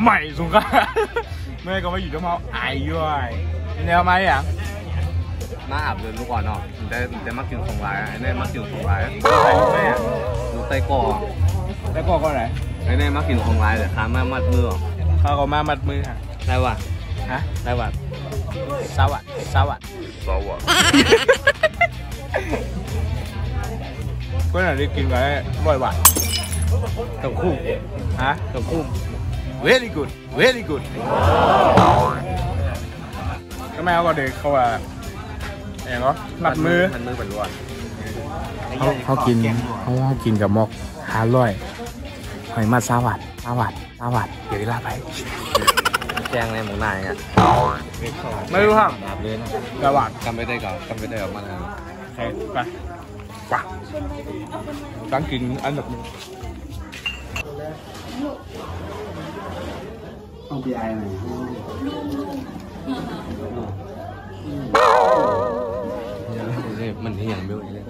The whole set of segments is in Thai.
ใหม่สงกรานต์แม่ก็มาอยู่ที่มาไอ้ย่อยแนวไหมอ่ะมาอาบเดินทุกวันเนาะแต่มากินของร้ายไอ้เนี่ยมากินของร้ายดูไต้ก่อแล้วก็ไหนไอ้เนี่ยมากินของร้ายแต่ขามามัดมือเขาก็มามัดมือค่ะได้ว่ะฮะได้ว่ะสวัสก็ไหนได้กินไว้บ่อยว่ะตบคู่ฮะตบคู่ very good ก็แม่เขาก็เด็กเขาว่าเองเหรอมัดมือเป็นรวนเขากินกับมอก500หอยมัดสวัสดิ์เดี๋ยวลาไปแจ้งในหมูนายอ่ะไม่รู้ครับสวัสดิ์กำไม่ได้ก่อนกำไม่ได้ออกมาเลยไปกว่าตั้งกินอันดับหนึ่งต้องปีไอหน่อยมันเหี่ยงเบลเลย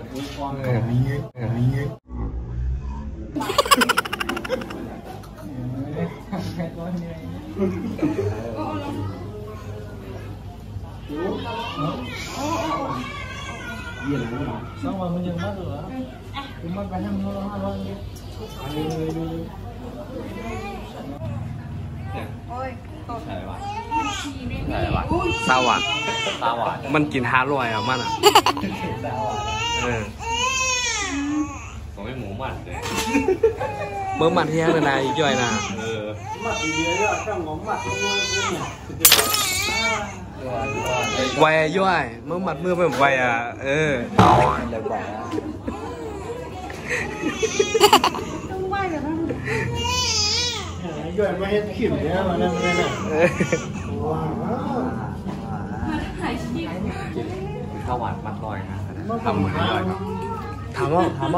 xong rồi mình dừng mất rồi á mình mất phải 5 thôiซาวัดมันกิน500อ่ะมันอ่ะของไอ้หมูหมัดเลยเมื่อมัดที่ยังนายย่อยนะมัดเยอะๆต้องงอมัดวัยย่อยเมื่อมัดเมื่อแบบวัยอ่ะต้องไหวกันนะย่อยมาเห็ดขิมเนี่ยมาเนี่ยข้าวหวานมัดลอยนะทำเหมือนเลยถามว่าทำ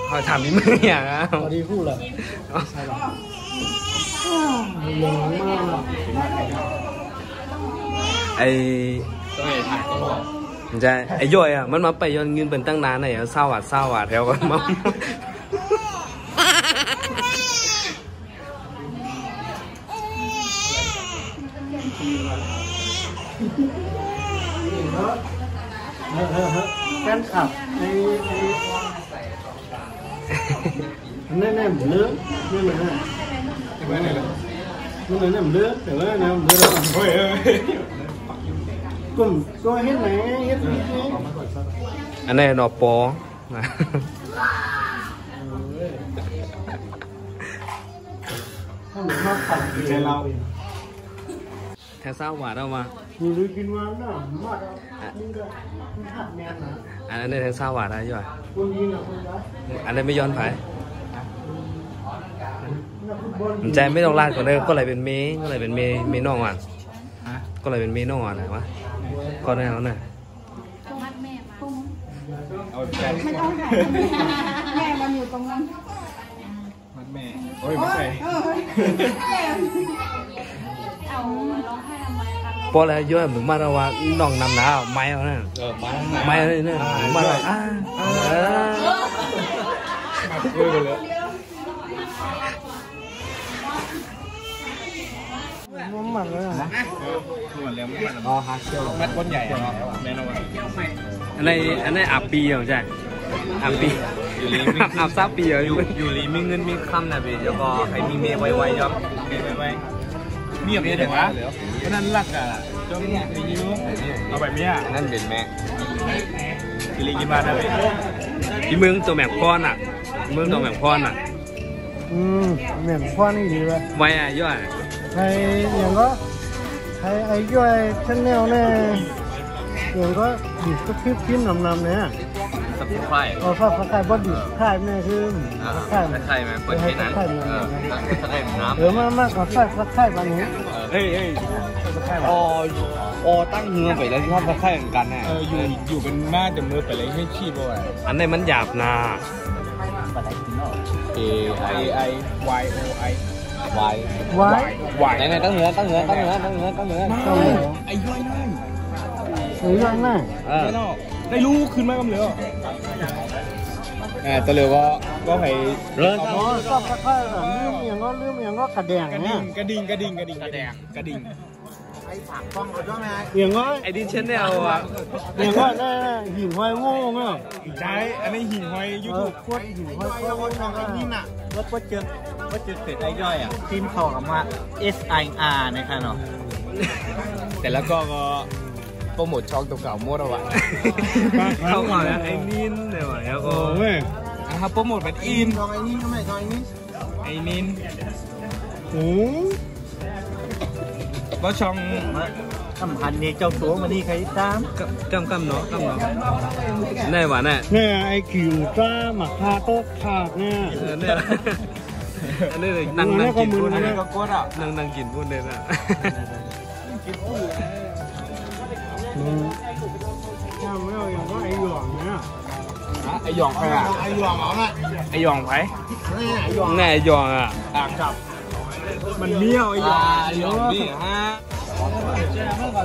เขาถามนี่มึงอย่างอ่ะพอดีพูดเลยไอ้ใช่ไอ้ย่อยอ่ะมันมาไปย้อนเงินเป็นตั้งนานไหนอ่ะเศร้าอ่ะแถวกันมั้งแฟนคลับในแน่ๆเหมือนเลื้อนี่เหมือนน่ะมันเหมือนเลื้อแต่ว่าเนี่ยเลื้อก็เฮ็ดไหนเฮ็ดอันนี้นอปอแค่เศร้าหวานเอามาอยู่กินวันน่ะมากอันนี้แค่เศร้าหวานได้ย่อยอันนี้ไม่ย้อนไผ่ใจไม่ต้องลาดก่อนเลยก็เลยเป็นเมย์น้องอ่ะก็เลยเป็นเมย์น้องอ่ะไหนวะก็แน่แล้วน่ะมัดแม่มาไม่ต้องถ่ายแม่มันอยู่ตรงนั้นมัดแม่โอ้ยไม่ใช่เอาร้องไห้ทำไมครับพอแล้วย่อยเหมือนมาเราว่าน้องนำหน้าไม้เอาเนี่ยไม้เลยเนี่ยมาเลยมัดเลยนะอ๋อฮักเชียวมัดก้นใหญ่อะแม่นว่าอันนี้อาปีเหรอใช่อาปีอาซาปีเหรออยู่ลีมีเงินมีคำนะพี่แล้วก็ใครมีเมย์ไวๆย่อมไวเมียเป็นวะก็นั่นรักอ่ะจงไปยิ้มเอาไปเมียนั่นเป็นแม่กิริกินมาได้เลยที่เมืองตัวแมงพอนอ่ะเมืองตัวแมงพอนอ่ะเหมือนพ่อนี่ดีเลยไวอ่ะย่อยไอ้อย่างก็ไอ้ย่อยชั้นแนวเนี่ยอย่างก็ดิบก็พิ้นนำเนี่ยสับไข่สับไข่บอดี้ไข่เนี่ยคือไข่ไหมเปิดที่นั้นไข่น้ำมากไข่แบบนี้เฮ้ยตั้งเนื้อไปแล้วที่ทำไข่เหมือนกันแน่อยู่เป็นหน้าเดิมเนื้อไปเลยไม่ขี้บ่อยอันนี้มันหยาบนา A I I Y O I Y ไหนตั้งเนื้อไอ้ย่อยนั่นได้รู้ขึ้นมากับเหลือ ตะเหลียวก็ให้ อ๋อชอบค่อยๆแบบลืมอย่างก็กระแดงเนี่ย กระดิ่งกระดิ่งไอ้ฝากกล้องเขาด้วยไง อย่างก็ ไอ้ดินเช่นเนี่ยอ่ะ อย่างก็ได้หินห้อยโง่เงา ใช่อันนี้หิ่งห้อยยูทูบ โคตรหินห้อยโง่นี่น่ะ ว่าเจอเสร็จไอ้ย่อยอ่ะทีมเขากับว่า SIR นะคะเนาะ แต่แล้วก็โปรโมทช่องตัวเก่ามั่วแล้ววะ เข้ามาแล้วไอ้นินเนี่ยว่ะแล้วก็ เว้ย นะครับโปรโมทเป็นอิน ลองไอ้นี่ทำไมลองไอ้นี่ ไอ้นิน โอ้ ก็ช่อง สำคัญเนี่ยเจ้าตัวมานี่ใครตาม กำเนาะแน่ว่ะแน่ เนี่ยไอ้ขิวจ้าหมักคาโต๊ะขาดเนี่ย เนี่ยอันนี้เลยนั่งกินพูด อัน เล นี้ ย ก็กดอ่ะ นั่งกินพูดเลยนะ ไม่เอาอย่างก็ไอ้หยองเนี่ย ไอ้หยองใครอ่ะไอ้หยองอ่ะไอ้หยองไผ แน่ยองอ่ะ ครับ มันเนี้ยวไอ้ยอง ไอ้หยองนี่ฮะ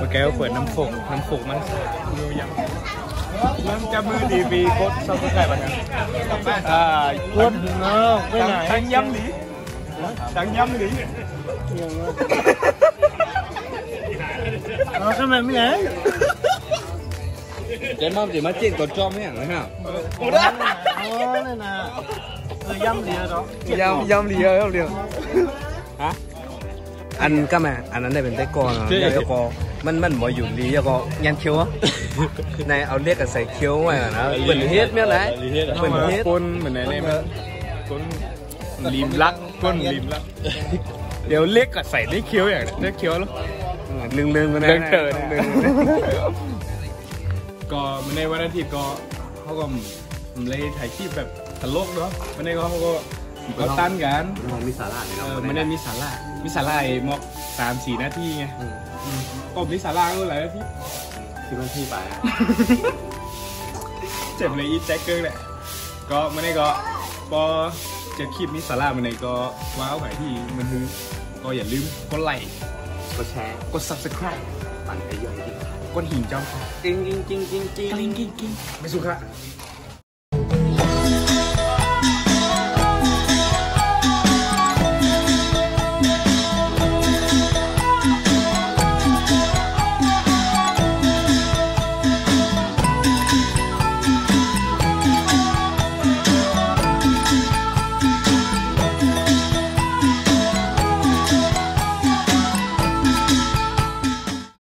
เมื่อกี้เปิดน้ำฝกมันดูอย่างเริ่มจะมือดีบีกดซับสไครต์บ้างกดเนาะไปไหนทั้งย้ำหลีเราทำไมไม่ไหน เจ๊มั่มจะมาเจ๊กดจอมเนี่ยนะฮะ อ๋อนี่นะย่ำเดียวเนาะ ยำเลียวฮะอันก็แม่อันนั้นได้เป็นไต้กอนแล้วก็มันบ่อยู่ลีแล้วก็ยันเคี้ยวในเอาเรียกกันใส่เคี้ยวไว้นะเหมือนเฮ็ดเนี่ยไหนเหมือนเฮ็ด ก้นเหมือนไหนเนี่ยก้นริมลักก้นริมลักเดี๋ยวเล็กกับใส่ได้เคี้ยวอย่างได้เคี้ยวแล้ว ลืมกันนะ เรื่องเติร์นก็ในวันอาทิตย์ก็เขาก็เลยถ่ายคลิปแบบตลกเนาะวันนี้เขาก็ตั้นกัน มีสาระเนาะ มันได้มีสาระไอ้มอก3-4 นาทีไงก็มีสาระก็หลายนาที ที่มันที่ไป เจ็บเลยอีแจ็คเกอร์แหละก็มันได้ก็พอเจอคลิปมีสาระมันได้ก็ว้าวไปที่มันคือก็อย่าลืมกดไลค์ ก็แชร์ กด subscribe ปั่นไปย่อยที่ กดหิ่งจ้อง จริง ไม่สุขะ